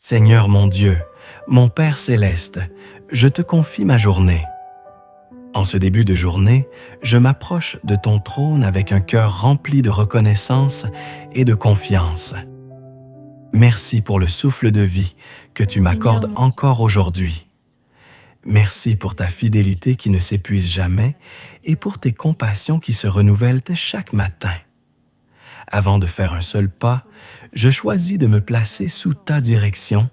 Seigneur mon Dieu, mon Père céleste, je te confie ma journée. En ce début de journée, je m'approche de ton trône avec un cœur rempli de reconnaissance et de confiance. Merci pour le souffle de vie que tu m'accordes encore aujourd'hui. Merci pour ta fidélité qui ne s'épuise jamais et pour tes compassions qui se renouvellent chaque matin. Avant de faire un seul pas, je choisis de me placer sous ta direction,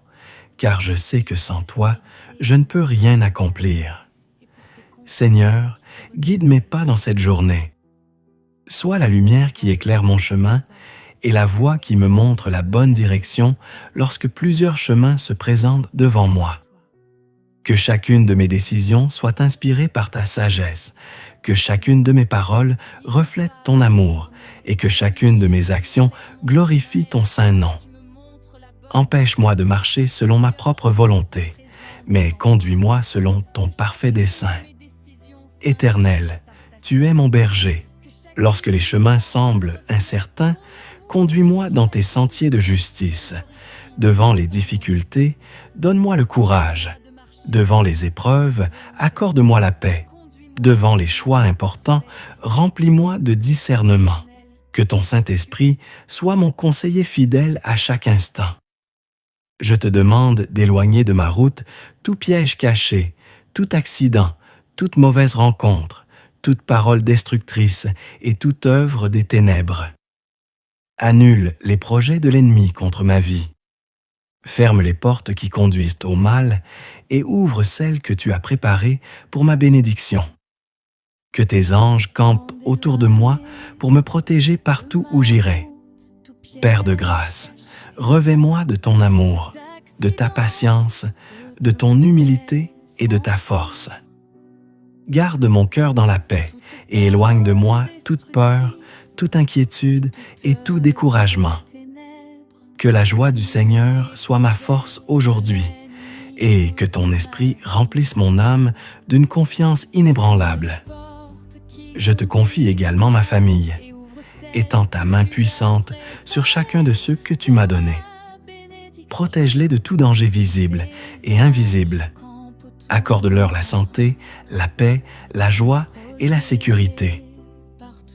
car je sais que sans toi, je ne peux rien accomplir. Seigneur, guide mes pas dans cette journée. Sois la lumière qui éclaire mon chemin et la voie qui me montre la bonne direction lorsque plusieurs chemins se présentent devant moi. Que chacune de mes décisions soit inspirée par ta sagesse, que chacune de mes paroles reflète ton amour et que chacune de mes actions glorifie ton saint nom. Empêche-moi de marcher selon ma propre volonté, mais conduis-moi selon ton parfait dessein. Éternel, tu es mon berger. Lorsque les chemins semblent incertains, conduis-moi dans tes sentiers de justice. Devant les difficultés, donne-moi le courage. Devant les épreuves, accorde-moi la paix. Devant les choix importants, remplis-moi de discernement. Que ton Saint-Esprit soit mon conseiller fidèle à chaque instant. Je te demande d'éloigner de ma route tout piège caché, tout accident, toute mauvaise rencontre, toute parole destructrice et toute œuvre des ténèbres. Annule les projets de l'ennemi contre ma vie. Ferme les portes qui conduisent au mal et ouvre celles que tu as préparées pour ma bénédiction. Que tes anges campent autour de moi pour me protéger partout où j'irai. Père de grâce, revêt-moi de ton amour, de ta patience, de ton humilité et de ta force. Garde mon cœur dans la paix et éloigne de moi toute peur, toute inquiétude et tout découragement. Que la joie du Seigneur soit ma force aujourd'hui et que ton esprit remplisse mon âme d'une confiance inébranlable. Je te confie également ma famille. Étends ta main puissante sur chacun de ceux que tu m'as donnés. Protège-les de tout danger visible et invisible. Accorde-leur la santé, la paix, la joie et la sécurité.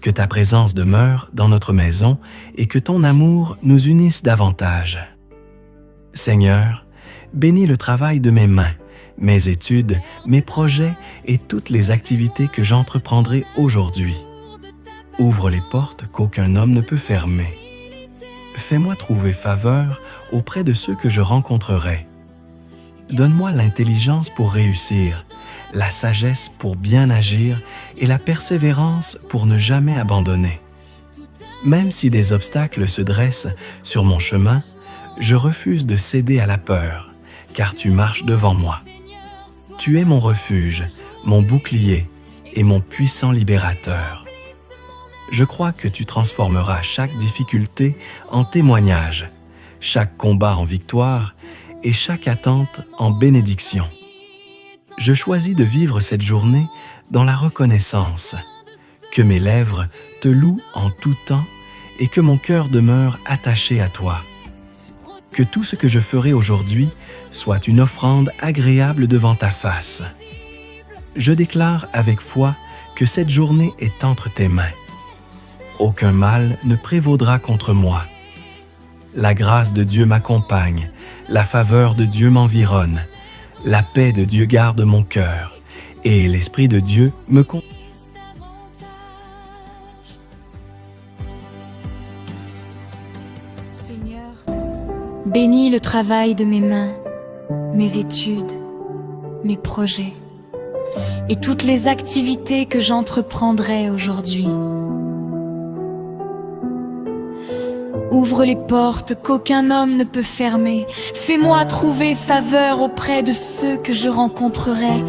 Que ta présence demeure dans notre maison et que ton amour nous unisse davantage. Seigneur, bénis le travail de mes mains, mes études, mes projets et toutes les activités que j'entreprendrai aujourd'hui. Ouvre les portes qu'aucun homme ne peut fermer. Fais-moi trouver faveur auprès de ceux que je rencontrerai. Donne-moi l'intelligence pour réussir, la sagesse pour bien agir et la persévérance pour ne jamais abandonner. Même si des obstacles se dressent sur mon chemin, je refuse de céder à la peur, car tu marches devant moi. Tu es mon refuge, mon bouclier et mon puissant libérateur. Je crois que tu transformeras chaque difficulté en témoignage, chaque combat en victoire et chaque attente en bénédiction. Je choisis de vivre cette journée dans la reconnaissance, que mes lèvres te louent en tout temps et que mon cœur demeure attaché à toi. Que tout ce que je ferai aujourd'hui soit une offrande agréable devant ta face. Je déclare avec foi que cette journée est entre tes mains. Aucun mal ne prévaudra contre moi. La grâce de Dieu m'accompagne, la faveur de Dieu m'environne, la paix de Dieu garde mon cœur, et l'Esprit de Dieu me conduit. Seigneur, bénis le travail de mes mains, mes études, mes projets, et toutes les activités que j'entreprendrai aujourd'hui. Ouvre les portes qu'aucun homme ne peut fermer. Fais-moi trouver faveur auprès de ceux que je rencontrerai.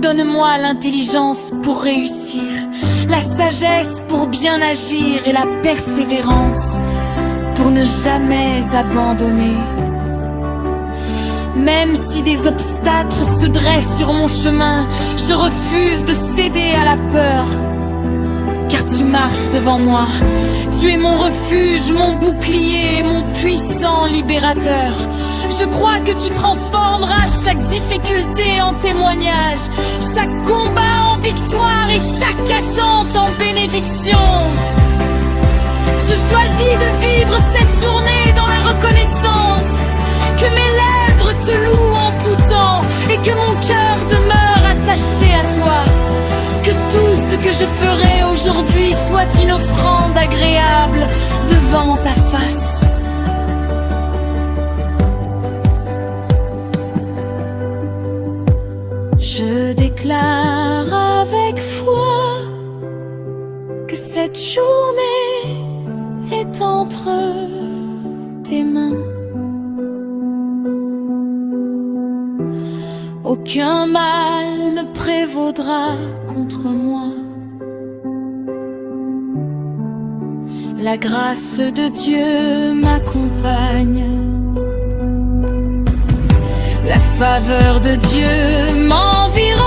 Donne-moi l'intelligence pour réussir, la sagesse pour bien agir et la persévérance pour ne jamais abandonner. Même si des obstacles se dressent sur mon chemin, je refuse de céder à la peur, car tu marches devant moi. Tu es mon refuge, mon bouclier, mon puissant libérateur. Je crois que tu transformeras chaque difficulté en témoignage, chaque combat en victoire et chaque attente en bénédiction. Je choisis de vivre cette journée dans la reconnaissance, que mes lèvres te louent en tout temps et que mon cœur demeure attaché à toi. Que tout ce que je ferai aujourd'hui soit une offrande agréable devant ta face. Je déclare avec foi que cette journée est entre tes mains. Aucun mal ne prévaudra contre moi. La grâce de Dieu m'accompagne. La faveur de Dieu m'environne.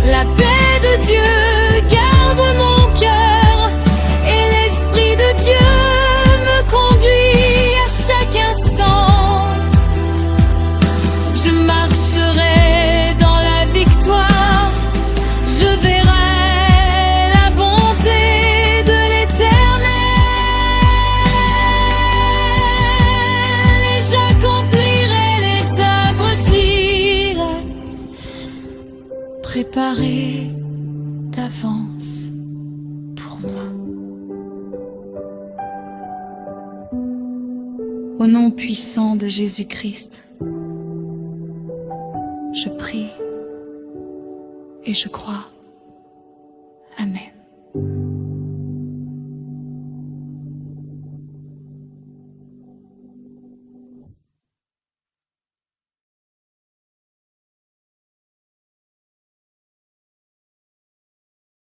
La paix de Dieu garde mon cœur. Et l'Esprit de Dieu me conduit à chaque instant. Je marcherai dans la victoire. Je verrai la bonté de l'Éternel. Et j'accomplirai les accomplir, préparés d'avance pour moi. Au nom puissant de Jésus-Christ, je prie et je crois. Amen.